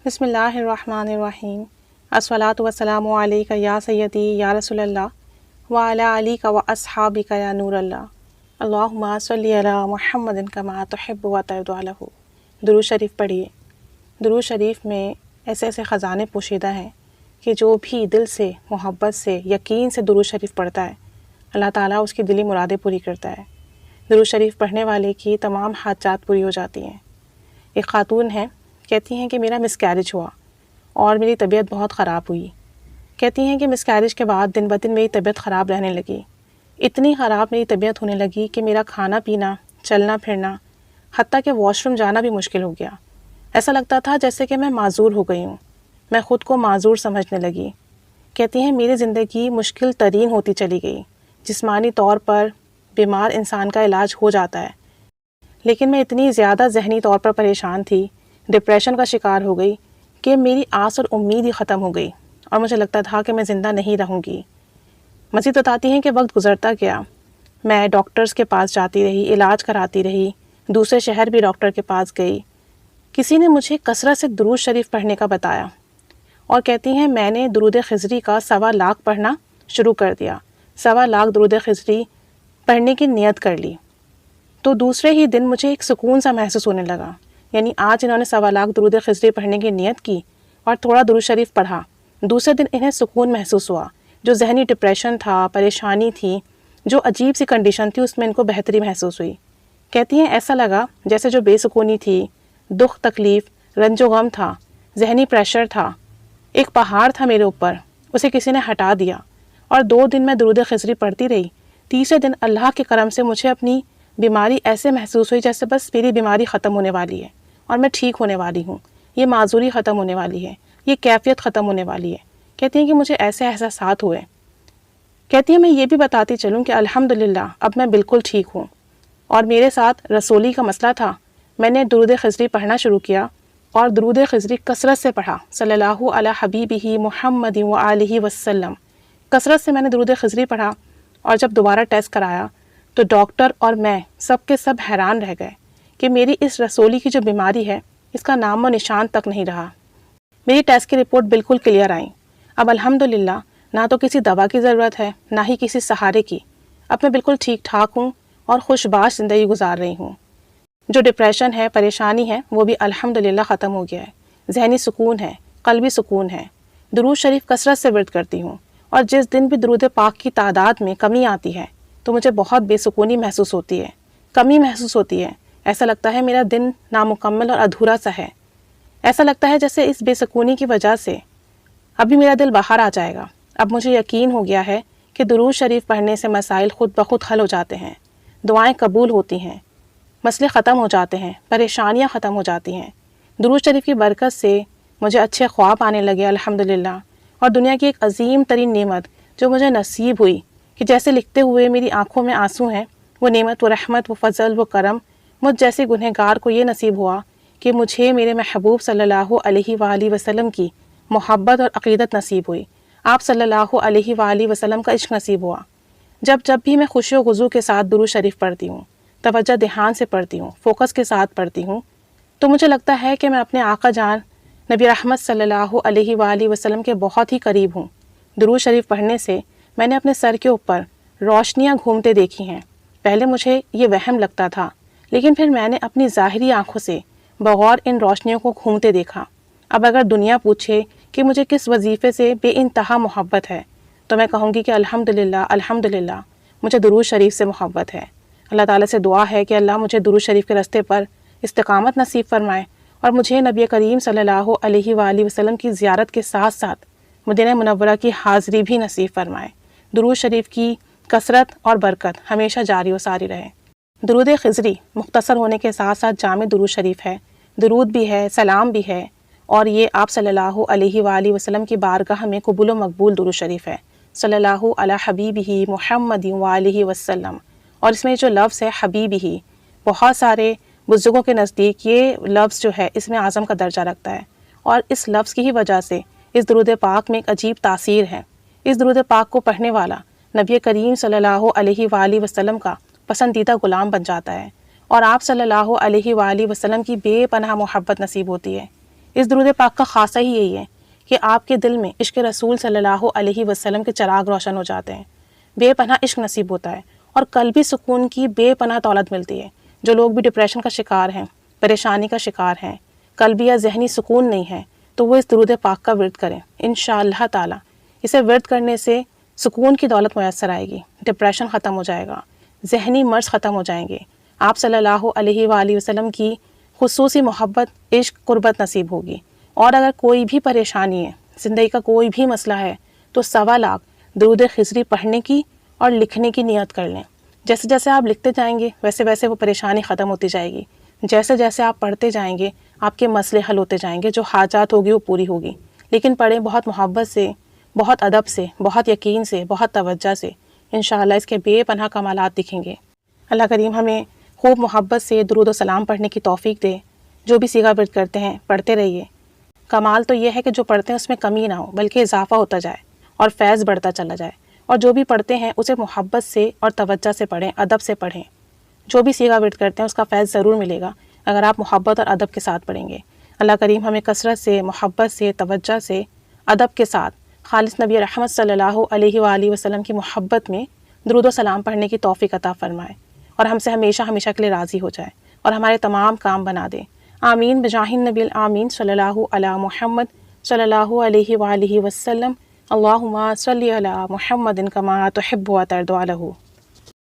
بسم اللہ الرحمن الرحیم الصلاۃ والسلام علیک یا سیدی یا رسول اللہ وعلی علیک و اصحابک یا نور اللہ اللہم صلی علی محمد کما تحب و ترضی عنہ۔ درود شریف پڑھیے۔ درود شریف میں ایسے ایسے خزانے پوشیدہ ہیں کہ جو بھی دل سے، محبت سے، یقین سے درود شریف پڑھتا ہے اللہ تعالیٰ اس کی دلی مرادیں پوری کرتا ہے۔ درود شریف پڑھنے والے کی تمام حاجات پوری ہو جاتی ہیں۔ ایک خاتون ہیں، کہتی ہیں کہ میرا مسکیریج ہوا اور میری طبیعت بہت خراب ہوئی۔ کہتی ہیں کہ مسکیریج کے بعد دن بدن میری طبیعت خراب رہنے لگی، اتنی خراب میری طبیعت ہونے لگی کہ میرا کھانا پینا، چلنا پھرنا، حتیٰ کہ واش روم جانا بھی مشکل ہو گیا۔ ایسا لگتا تھا جیسے کہ میں معذور ہو گئی ہوں، میں خود کو معذور سمجھنے لگی۔ کہتی ہیں میری زندگی مشکل ترین ہوتی چلی گئی۔ جسمانی طور پر بیمار انسان کا علاج ہو جاتا ہے، لیکن میں اتنی زیادہ ذہنی طور پر پریشان تھی، ڈپریشن کا شکار ہو گئی کہ میری آس اور امید ہی ختم ہو گئی اور مجھے لگتا تھا کہ میں زندہ نہیں رہوں گی۔ مزید بتاتی ہیں کہ وقت گزرتا گیا، میں ڈاکٹرز کے پاس جاتی رہی، علاج کراتی رہی، دوسرے شہر بھی ڈاکٹر کے پاس گئی۔ کسی نے مجھے کثرت سے درود شریف پڑھنے کا بتایا اور کہتی ہیں میں نے درود خضری کا 1.25 لاکھ پڑھنا شروع کر دیا۔ 1.25 لاکھ درود خضری پڑھنے کی نیت کر لی تو دوسرے ہی دن مجھے ایک سکون سا محسوس ہونے لگا۔ یعنی آج انہوں نے 1.25 لاکھ درود خضری پڑھنے کی نیت کی اور تھوڑا درود شریف پڑھا، دوسرے دن انہیں سکون محسوس ہوا۔ جو ذہنی ڈپریشن تھا، پریشانی تھی، جو عجیب سی کنڈیشن تھی، اس میں ان کو بہتری محسوس ہوئی۔ کہتی ہیں ایسا لگا جیسے جو بے سکونی تھی، دکھ تکلیف، رنج و غم تھا، ذہنی پریشر تھا، ایک پہاڑ تھا میرے اوپر، اسے کسی نے ہٹا دیا۔ اور 2 دن میں درود خضری پڑھتی رہی۔ تیسرے دن اللہ کے کرم سے مجھے اپنی بیماری ایسے محسوس ہوئی جیسے بس میری بیماری ختم ہونے والی ہے اور میں ٹھیک ہونے والی ہوں، یہ معذوری ختم ہونے والی ہے، یہ کیفیت ختم ہونے والی ہے۔ کہتی ہیں کہ مجھے ایسے احساسات ہوئے۔ کہتی ہیں میں یہ بھی بتاتی چلوں کہ الحمدللہ اب میں بالکل ٹھیک ہوں اور میرے ساتھ رسولی کا مسئلہ تھا۔ میں نے درود خضری پڑھنا شروع کیا اور درود خضری کثرت سے پڑھا، صلی اللہ علی حبیبہ محمد و آلہ وسلم۔ کثرت سے میں نے درود خضری پڑھا اور جب دوبارہ ٹیسٹ کرایا تو ڈاکٹر اور میں سب کے سب حیران رہ گئے کہ میری اس رسولی کی جو بیماری ہے اس کا نام و نشان تک نہیں رہا۔ میری ٹیسٹ کی رپورٹ بالکل کلیئر آئیں۔ اب الحمدللہ نہ تو کسی دوا کی ضرورت ہے، نہ ہی کسی سہارے کی۔ اب میں بالکل ٹھیک ٹھاک ہوں اور خوش باش زندگی گزار رہی ہوں۔ جو ڈپریشن ہے، پریشانی ہے، وہ بھی الحمدللہ ختم ہو گیا ہے۔ ذہنی سکون ہے، قلبی سکون ہے۔ درود شریف کثرت سے ورد کرتی ہوں اور جس دن بھی درود پاک کی تعداد میں کمی آتی ہے تو مجھے بہت بے سکونی محسوس ہوتی ہے، کمی محسوس ہوتی ہے۔ ایسا لگتا ہے میرا دن نامکمل اور ادھورا سا ہے۔ ایسا لگتا ہے جیسے اس بے سکونی کی وجہ سے ابھی میرا دل باہر آ جائے گا۔ اب مجھے یقین ہو گیا ہے کہ درود شریف پڑھنے سے مسائل خود بخود حل ہو جاتے ہیں، دعائیں قبول ہوتی ہیں، مسئلے ختم ہو جاتے ہیں، پریشانیاں ختم ہو جاتی ہیں۔ درود شریف کی برکت سے مجھے اچھے خواب آنے لگے الحمدللہ، اور دنیا کی ایک عظیم ترین نعمت جو مجھے نصیب ہوئی کہ جیسے لکھتے ہوئے میری آنکھوں میں آنسو ہیں، وہ نعمت، وہ رحمت، وہ فضل، وہ کرم مجھ جیسے گنہگار کو یہ نصیب ہوا کہ مجھے میرے محبوب صلی اللہ علیہ وآلہ وسلم کی محبت اور عقیدت نصیب ہوئی۔ آپ صلی اللہ علیہ وآلہ وسلم کا عشق نصیب ہوا۔ جب بھی میں خوشی و خضوع کے ساتھ درود شریف پڑھتی ہوں، توجہ دھیان سے پڑھتی ہوں، فوکس کے ساتھ پڑھتی ہوں، تو مجھے لگتا ہے کہ میں اپنے آقا جان نبی رحمت صلی اللہ علیہ وآلہ وسلم کے بہت ہی قریب ہوں۔ درود شریف پڑھنے سے میں نے اپنے سر کے اوپر روشنیاں گھومتے دیکھی ہیں۔ پہلے مجھے یہ وہم لگتا تھا، لیکن پھر میں نے اپنی ظاہری آنکھوں سے بغور ان روشنیوں کو گھومتے دیکھا۔ اب اگر دنیا پوچھے کہ مجھے کس وظیفے سے بے انتہا محبت ہے تو میں کہوں گی کہ الحمدللہ الحمدللہ مجھے درود شریف سے محبت ہے۔ اللہ تعالیٰ سے دعا ہے کہ اللہ مجھے درود شریف کے راستے پر استقامت نصیب فرمائے اور مجھے نبی کریم صلی اللہ علیہ وآلہ وسلم کی زیارت کے ساتھ ساتھ مدینہ منورہ کی حاضری بھی نصیب فرمائے۔ درود شریف کی کثرت اور برکت ہمیشہ جاری و ساری رہے۔ درود خضری مختصر ہونے کے ساتھ ساتھ جامع درود شریف ہے، درود بھی ہے، سلام بھی ہے، اور یہ آپ صلی اللہ علیہ وآلہ وسلم کی بارگاہ میں قبول و مقبول درود شریف ہے، صلی اللہ علی حبیبہ محمد وآلہ وسلم۔ اور اس میں جو لفظ ہے حبیبہ، بہت سارے بزرگوں کے نزدیک یہ لفظ جو ہے اس میں اعظم کا درجہ رکھتا ہے، اور اس لفظ کی ہی وجہ سے اس درود پاک میں ایک عجیب تاثیر ہے۔ اس درود پاک کو پڑھنے والا نبی کریم صلی اللہ علیہ وآلہ وسلم کا پسندیدہ غلام بن جاتا ہے، اور آپ صلی اللہ علیہ وآلہ وسلم کی بے پناہ محبت نصیب ہوتی ہے۔ اس درود پاک کا خاصہ ہی یہی ہے کہ آپ کے دل میں عشق رسول صلی اللہ علیہ وسلم کے چراغ روشن ہو جاتے ہیں، بے پناہ عشق نصیب ہوتا ہے اور قلبی سکون کی بے پناہ دولت ملتی ہے۔ جو لوگ بھی ڈپریشن کا شکار ہیں، پریشانی کا شکار ہیں، قلبی یا ذہنی سکون نہیں ہے، تو وہ اس درود پاک کا ورد کریں۔ انشاءاللہ تعالی اسے ورد کرنے سے سکون کی دولت میسر آئے گی، ڈپریشن ختم ہو جائے گا، ذہنی مرض ختم ہو جائیں گے، آپ صلی اللہ علیہ وآلہ وسلم کی خصوصی محبت، عشق، قربت نصیب ہوگی۔ اور اگر کوئی بھی پریشانی ہے، زندگی کا کوئی بھی مسئلہ ہے، تو 1.25 لاکھ درود خضری پڑھنے کی اور لکھنے کی نیت کر لیں۔ جیسے جیسے آپ لکھتے جائیں گے ویسے ویسے وہ پریشانی ختم ہوتی جائے گی، جیسے جیسے آپ پڑھتے جائیں گے آپ کے مسئلے حل ہوتے جائیں گے، جو حاجات ہوگی وہ پوری ہوگی۔ لیکن پڑھیں بہت محبت سے، بہت ادب سے، بہت یقین سے، بہت توجہ سے، انشاءاللہ اس کے بے پناہ کمالات دکھیں گے۔ اللہ کریم ہمیں خوب محبت سے درود و سلام پڑھنے کی توفیق دے۔ جو بھی سیغہ ورد کرتے ہیں پڑھتے رہیے۔ کمال تو یہ ہے کہ جو پڑھتے ہیں اس میں کمی نہ ہو بلکہ اضافہ ہوتا جائے اور فیض بڑھتا چلا جائے، اور جو بھی پڑھتے ہیں اسے محبت سے اور توجہ سے پڑھیں، ادب سے پڑھیں۔ جو بھی سیغہ ورد کرتے ہیں اس کا فیض ضرور ملے گا اگر آپ محبت اور ادب کے ساتھ پڑھیں گے۔ اللہ کریم ہمیں کثرت سے، محبت سے، توجہ سے، ادب کے ساتھ خالص نبی رحمت صلی اللہ علیہ وآلہ وسلم کی محبت میں درود و سلام پڑھنے کی توفیق عطا فرمائے، اور ہم سے ہمیشہ ہمیشہ کے لیے راضی ہو جائے اور ہمارے تمام کام بنا دے۔ آمین بجاہ النبی الآمین صلی اللہ علی محمد صلی اللہ علیہ وآلہ وسلم۔ اللہم صلی علی محمد کما تحب و ترضی عنہ۔